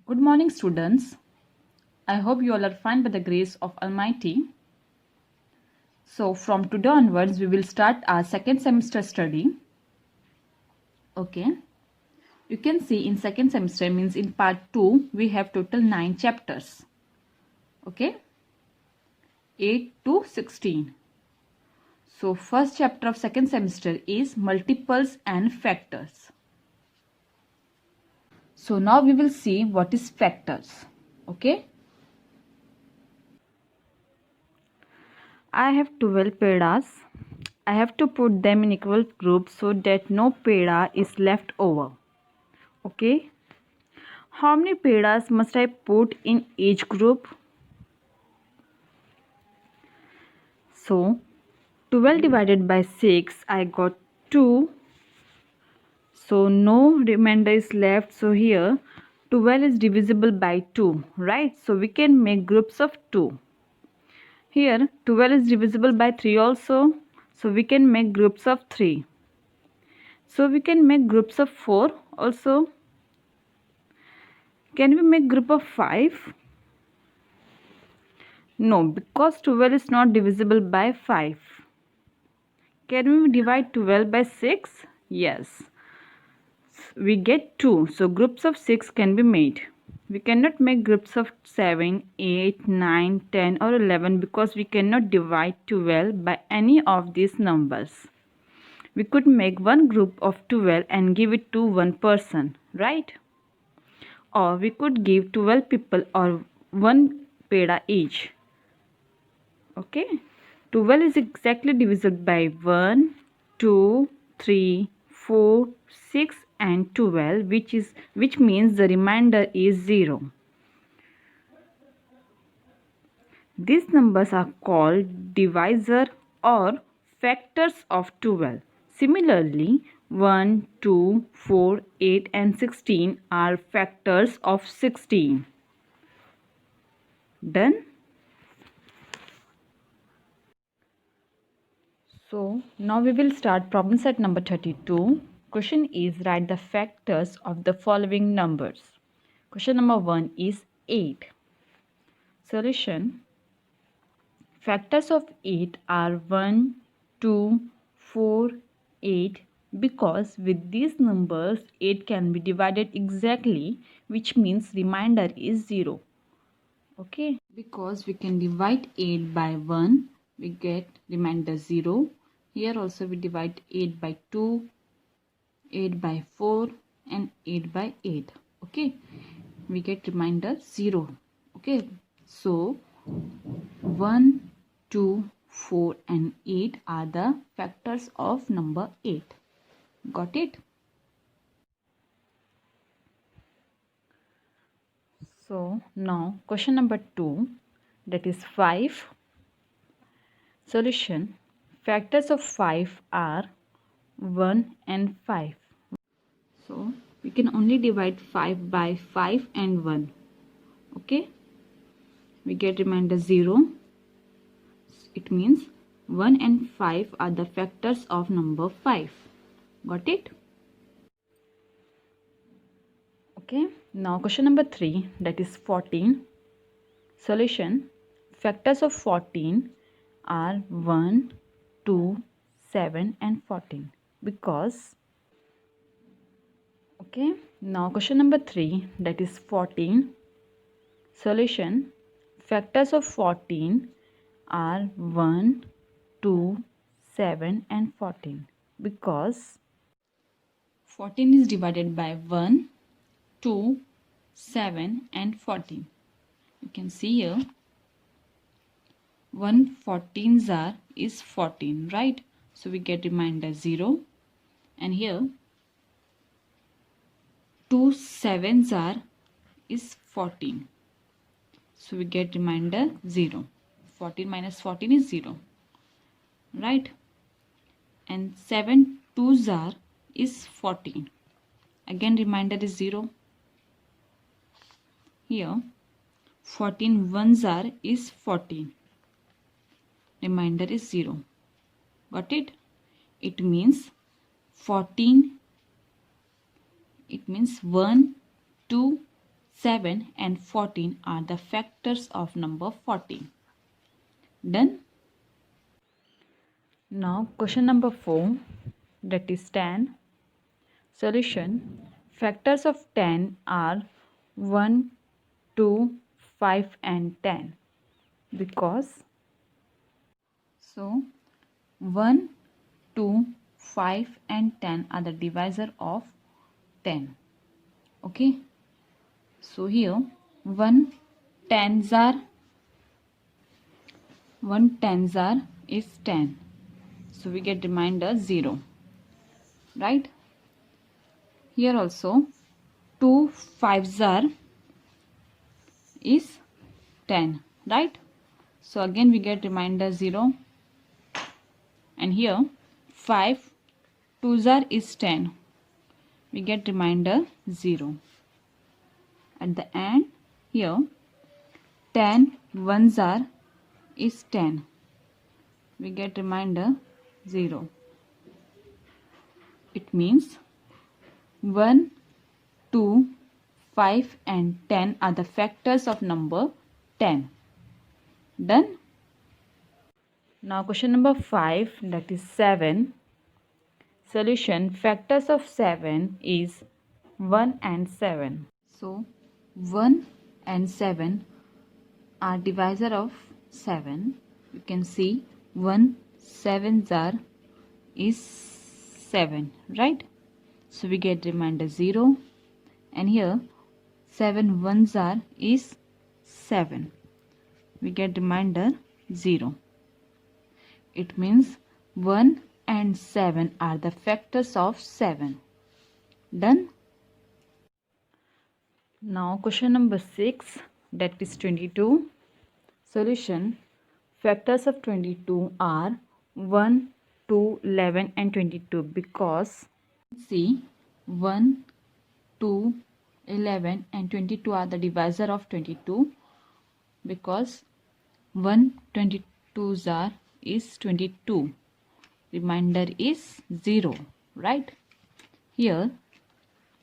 Good morning, students. I hope you all are fine by the grace of Almighty. So, from today onwards, we will start our second semester study. Okay. You can see in second semester means in part 2, we have total 9 chapters. Okay. 8 to 16. So, first chapter of second semester is multiples and factors. So, now we will see what is factors. Okay. I have 12 pedas. I have to put them in equal groups so that no peda is left over. Okay. How many pedas must I put in each group? So 12 divided by 6, I got 2. So no remainder is left. So here 12 is divisible by 2, right? So we can make groups of 2. Here 12 is divisible by 3 also. So we can make groups of 3. So we can make groups of 4 also. Can we make group of 5? No, because 12 is not divisible by 5. Can we divide 12 by 6? Yes. We get 2. So groups of 6 can be made. We cannot make groups of 7, 8, 9, 10 or 11 because we cannot divide 12 by any of these numbers. We could make one group of 12 and give it to one person, right? Or we could give 12 people or one peda each. Okay, 12 is exactly divisible by 1, 2, 3, 4, 6 and 12, which means the remainder is 0. These numbers are called divisor or factors of 12. Similarly, 1, 2, 4, 8 and 16 are factors of 16. Done? So now we will start problem set number 32. Question is write the factors of the following numbers. Question number 1 is 8. Solution. Factors of 8 are 1, 2, 4, 8 because with these numbers 8 can be divided exactly, which means remainder is 0. Okay, because we can divide 8 by 1, we get remainder 0. Here also we divide 8 by 2, 8 by 4 and 8 by 8. Okay, we get remainder 0. Okay, so 1, 2, 4 and 8 are the factors of number 8. Got it? So now question number 2, that is 5. Solution. Factors of 5 are 1 and 5. So we can only divide 5 by 5 and 1. Okay. We get remainder 0. It means 1 and 5 are the factors of number 5. Got it? Okay. Now question number 3, that is 14. Solution. Factors of 14 are 1, 2, 7 and 14 because okay, now question number 3, that is 14. Solution. Factors of 14 are 1, 2, 7 and 14 because 14 is divided by 1, 2, 7 and 14. You can see here 1 14s are is 14, right? So we get remainder 0 and here 2 7s are is 14. So we get remainder 0. 14 minus 14 is 0. Right? And 7 2s are is 14. Again remainder is 0. Here 14 1s are is 14. Remainder is 0. Got it? It means 14. It means 1, 2, 7 and 14 are the factors of number 14. Done? Now question number 4, that is 10. Solution. Factors of 10 are 1, 2, 5 and 10. Because 1, 2, 5 and 10 are the divisor of 10. Okay. So here 1 tens are is 10. So we get remainder 0. Right? Here also 2 fives are is 10. Right? So again we get remainder 0. And here 5 twos are is 10. We get remainder 0. At the end here 10 ones are is 10. We get remainder 0. It means 1, 2, 5 and 10 are the factors of number 10. Done? Now question number 5, that is 7. Solution. Factors of 7 is 1 and 7. So 1 and 7 are divisor of 7. You can see 1 sevens are is 7, right? So we get remainder 0. And here 7 ones are is 7. We get remainder 0. It means 1 and 7 are the factors of 7. Done? Now question number 6, that is 22. Solution. Factors of 22 are 1, 2, 11 and 22 because see 1, 2, 11 and 22 are the divisor of 22 because 1 22s are is 22. Remainder is 0, right? Here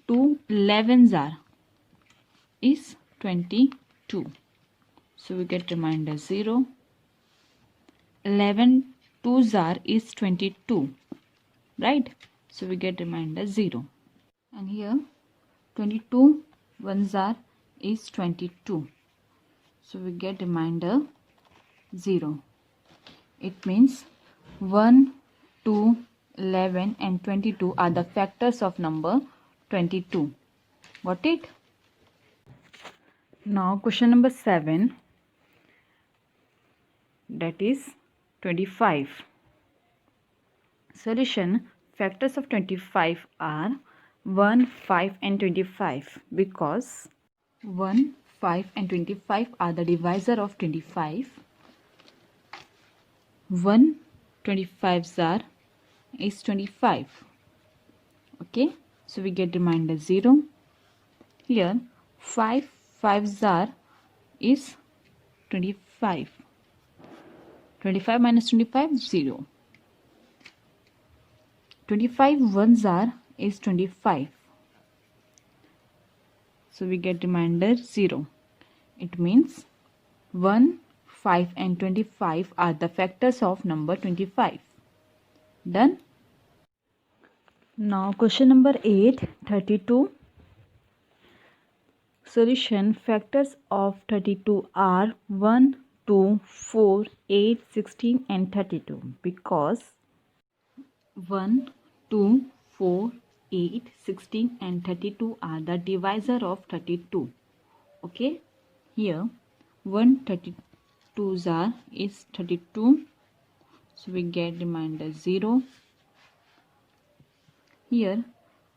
2 11s are is 22. So we get remainder 0. 11 twos are is 22, right? So we get remainder 0. And here 22 ones are is 22. So we get remainder 0. It means 1, 2, 11 and 22 are the factors of number 22. Got it? Now question number 7, that is 25. Solution. Factors of 25 are 1, 5 and 25 because 1, 5 and 25 are the divisor of 25. 1 25s are is 25. Okay, so we get remainder 0. Here 5 5s are is 25. 25 minus 25 0. 25 ones are is 25. So we get remainder 0. It means 1, 5 and 25 are the factors of number 25. Done? Now question number 8, 32. Solution. Factors of 32 are 1, 2, 4, 8, 16 and 32 because 1, 2, 4, 8, 16 and 32 are the divisor of 32. Okay, here 1 32s are is 32. So we get remainder 0. Here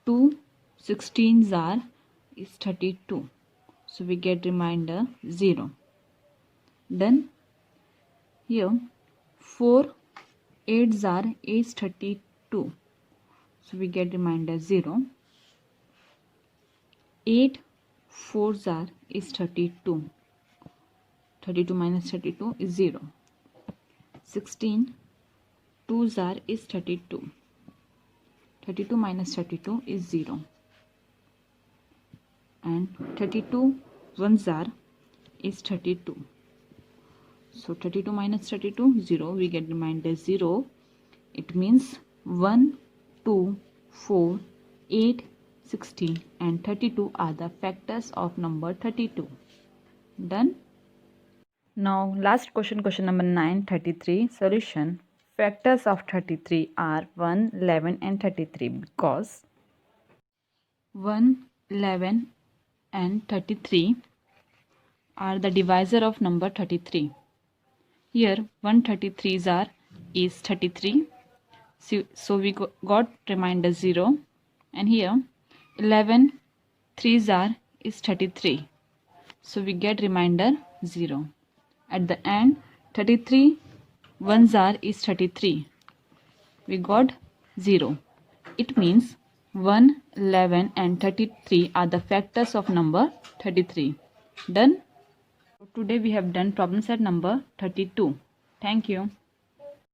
2 16s are is 32. So we get remainder 0. Then here 4 8s are is 32. So we get remainder 0. 8 4s are is 32. 32 minus 32 is 0. 16 2s are is 32. 32 minus 32 is 0. And 32 ones are is 32. So 32 minus 32, 0. We get remainder 0. It means 1, 2, 4, 8, 16 and 32 are the factors of number 32. Done. Now last question, question number 9, 33. Solution. Factors of 33 are 1, 11 and 33 because 1, 11 and 33 are the divisor of number 33. Here 133s are is 33. So we got remainder 0 and here 11 3s are is 33. So we get remainder 0. At the end 33 1s are is 33. We got 0. It means 1, 11 and 33 are the factors of number 33. Done. Today we have done problem set number 32. Thank you.